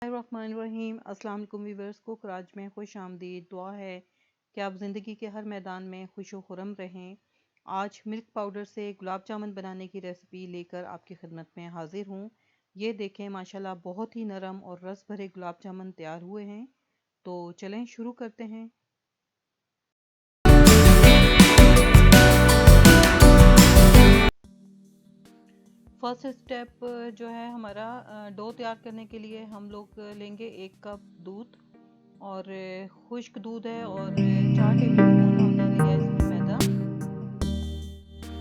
रहीम अस्सलाम वालेकुम व्यूअर्स को खराज में खुश आमदीद। दुआ है कि आप ज़िंदगी के हर मैदान में खुश व खुरम रहें। आज मिल्क पाउडर से गुलाब जामुन बनाने की रेसिपी लेकर आपकी खिदमत में हाजिर हूँ। ये देखें माशाल्लाह बहुत ही नरम और रस भरे गुलाब जामुन तैयार हुए हैं। तो चलें शुरू करते हैं। फर्स्ट स्टेप जो है हमारा डो तैयार करने के लिए हम लोग लेंगे 1 कप दूध और खुश्क दूध है और 4 टेबल स्पून हमने लिया इसमें मैदा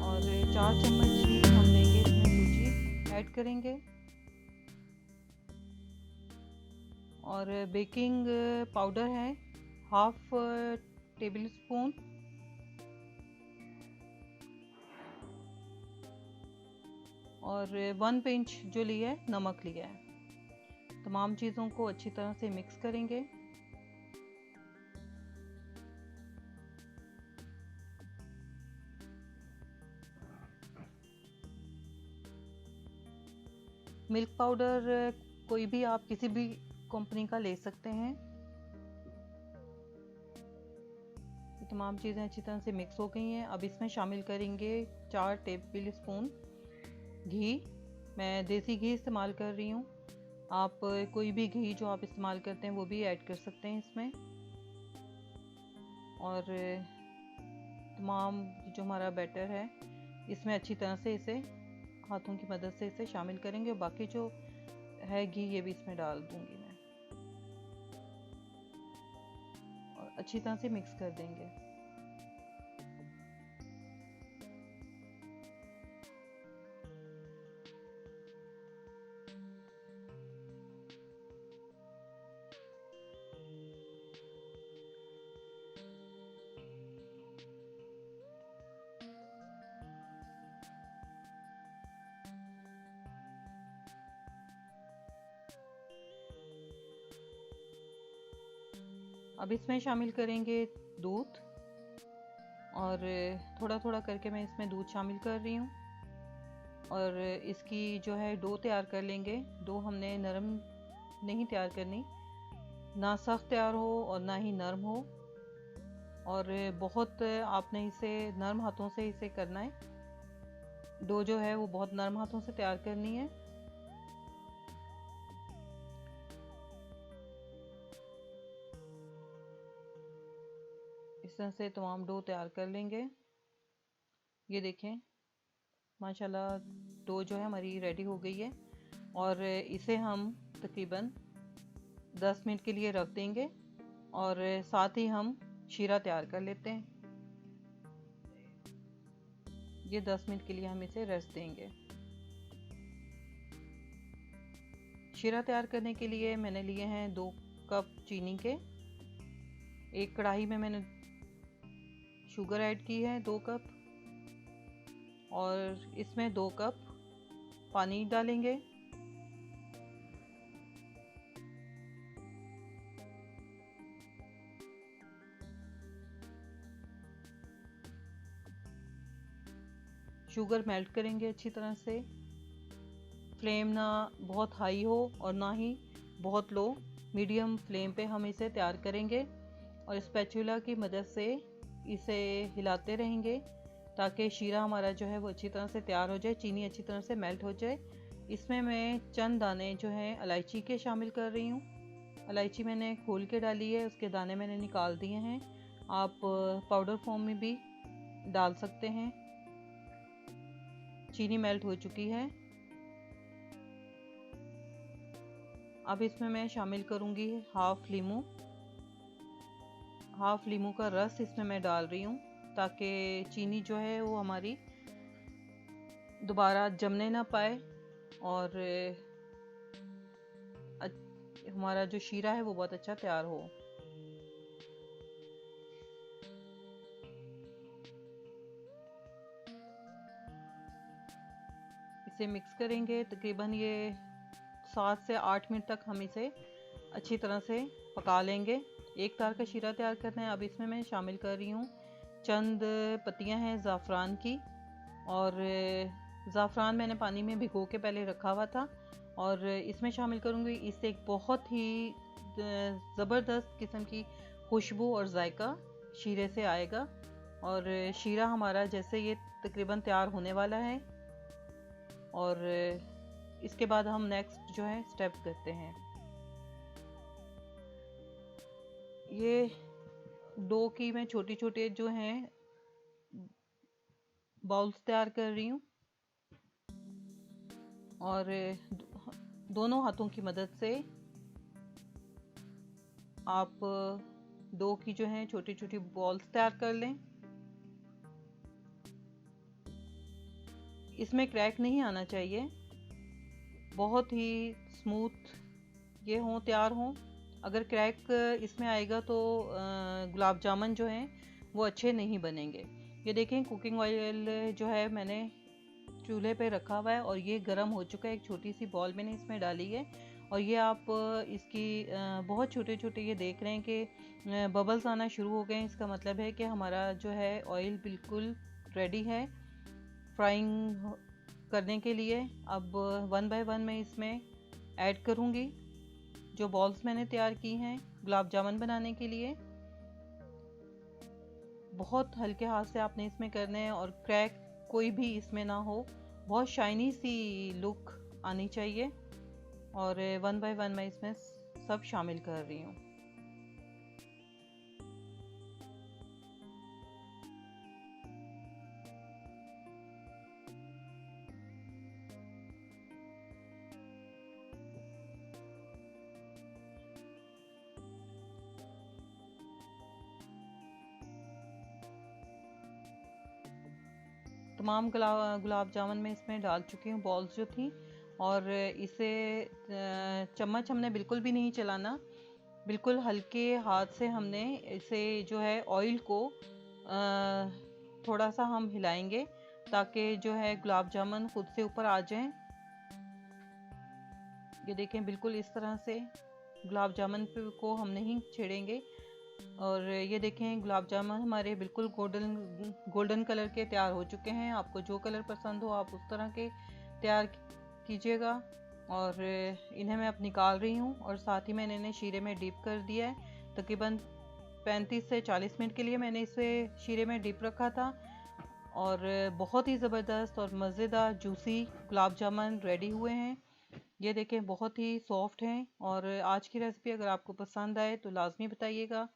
और 4 चम्मच ही हम लेंगे इसमें सूजी ऐड करेंगे और बेकिंग पाउडर है हाफ टेबल स्पून और 1 पिंच जो लिया है नमक लिया है। तमाम चीज़ों को अच्छी तरह से मिक्स करेंगे। मिल्क पाउडर कोई भी आप किसी भी कंपनी का ले सकते हैं। तमाम चीज़ें अच्छी तरह से मिक्स हो गई हैं। अब इसमें शामिल करेंगे 4 टेबल स्पून घी। मैं देसी घी इस्तेमाल कर रही हूँ, आप कोई भी घी जो आप इस्तेमाल करते हैं वो भी ऐड कर सकते हैं इसमें। और तमाम जो हमारा बैटर है इसमें अच्छी तरह से इसे हाथों की मदद से इसे शामिल करेंगे। बाकी जो है घी ये भी इसमें डाल दूंगी मैं और अच्छी तरह से मिक्स कर देंगे। अब इसमें शामिल करेंगे दूध और थोड़ा थोड़ा करके मैं इसमें दूध शामिल कर रही हूँ और इसकी जो है डो तैयार कर लेंगे। डो हमने नरम नहीं तैयार करनी, ना सख्त तैयार हो और ना ही नरम हो और बहुत आपने इसे नरम हाथों से इसे करना है। डो जो है वो बहुत नरम हाथों से तैयार करनी है। इस तरह से तमाम डो तैयार कर लेंगे। ये देखें माशाल्लाह डो जो है हमारी रेडी हो गई है और इसे हम तकरीबन 10 मिनट के लिए रख देंगे और साथ ही हम शीरा तैयार कर लेते हैं। ये 10 मिनट के लिए हम इसे रेस्ट देंगे। शीरा तैयार करने के लिए मैंने लिए हैं 2 कप चीनी के। एक कढ़ाई में मैंने शुगर ऐड की है 2 कप और इसमें 2 कप पानी डालेंगे। शुगर मेल्ट करेंगे अच्छी तरह से। फ्लेम ना बहुत हाई हो और ना ही बहुत लो, मीडियम फ्लेम पे हम इसे तैयार करेंगे और स्पैचुला की मदद से इसे हिलाते रहेंगे ताकि शीरा हमारा जो है वो अच्छी तरह से तैयार हो जाए, चीनी अच्छी तरह से मेल्ट हो जाए। इसमें मैं चंद दाने जो हैं इलायची के शामिल कर रही हूँ। इलायची मैंने खोल के डाली है, उसके दाने मैंने निकाल दिए हैं। आप पाउडर फॉर्म में भी डाल सकते हैं। चीनी मेल्ट हो चुकी है। अब इसमें मैं शामिल करूंगी हाफ लीमू का रस इसमें मैं डाल रही हूँ ताकि चीनी जो है वो हमारी दोबारा जमने ना पाए और हमारा जो शीरा है वो बहुत अच्छा तैयार हो। इसे मिक्स करेंगे तकरीबन ये 7 से 8 मिनट तक हम इसे अच्छी तरह से पका लेंगे। एक तार का शीरा तैयार करना है। अब इसमें मैं शामिल कर रही हूँ चंद पत्तियां हैं ज़ाफ़रान की और ज़ाफ़रान मैंने पानी में भिगो के पहले रखा हुआ था और इसमें शामिल करूँगी। इससे एक बहुत ही ज़बरदस्त किस्म की खुशबू और जायका शीरे से आएगा। और शीरा हमारा जैसे ये तकरीबन तैयार होने वाला है, और इसके बाद हम नेक्स्ट जो है स्टेप करते हैं। ये डो की मैं छोटी छोटे जो हैं बाउल्स तैयार कर रही हूँ, और दोनों हाथों की मदद से आप डो की जो है छोटी छोटी बॉल्स तैयार कर लें। इसमें क्रैक नहीं आना चाहिए, बहुत ही स्मूथ ये हों, तैयार हों। अगर क्रैक इसमें आएगा तो गुलाब जामुन जो हैं वो अच्छे नहीं बनेंगे। ये देखें कुकिंग ऑयल जो है मैंने चूल्हे पे रखा हुआ है और ये गर्म हो चुका है। एक छोटी सी बॉल मैंने इसमें डाली है, और ये आप इसकी बहुत छोटे छोटे ये देख रहे हैं कि बबल्स आना शुरू हो गए हैं। इसका मतलब है कि हमारा जो है ऑयल बिल्कुल रेडी है फ्राइंग करने के लिए। अब वन बाय वन मैं इसमें ऐड करूँगी जो बॉल्स मैंने तैयार की हैं गुलाब जामुन बनाने के लिए। बहुत हल्के हाथ से आपने इसमें करने हैं, और क्रैक कोई भी इसमें ना हो, बहुत शाइनी सी लुक आनी चाहिए। और वन बाय वन मैं इसमें सब शामिल कर रही हूँ। तमाम गुलाब जामुन में इसमें डाल चुकी हूँ बॉल्स जो थी, और इसे चम्मच हमने बिल्कुल भी नहीं चलाना, बिल्कुल हल्के हाथ से हमने इसे जो है ऑयल को थोड़ा सा हम हिलाएंगे ताकि जो है गुलाब जामुन खुद से ऊपर आ जाएं। ये देखें बिल्कुल इस तरह से गुलाब जामुन को हम नहीं छेड़ेंगे। और ये देखें गुलाब जामुन हमारे बिल्कुल गोल्डन कलर के तैयार हो चुके हैं। आपको जो कलर पसंद हो आप उस तरह के तैयार कीजिएगा। और इन्हें मैं अब निकाल रही हूँ, और साथ ही मैंने इन्हें शीरे में डिप कर दिया है। तकरीबन 35 से 40 मिनट के लिए मैंने इसे शीरे में डिप रखा था, और बहुत ही ज़बरदस्त और मज़ेदार जूसी गुलाब जामुन रेडी हुए हैं। ये देखें बहुत ही सॉफ्ट हैं। और आज की रेसिपी अगर आपको पसंद आए तो लाजमी बताइएगा।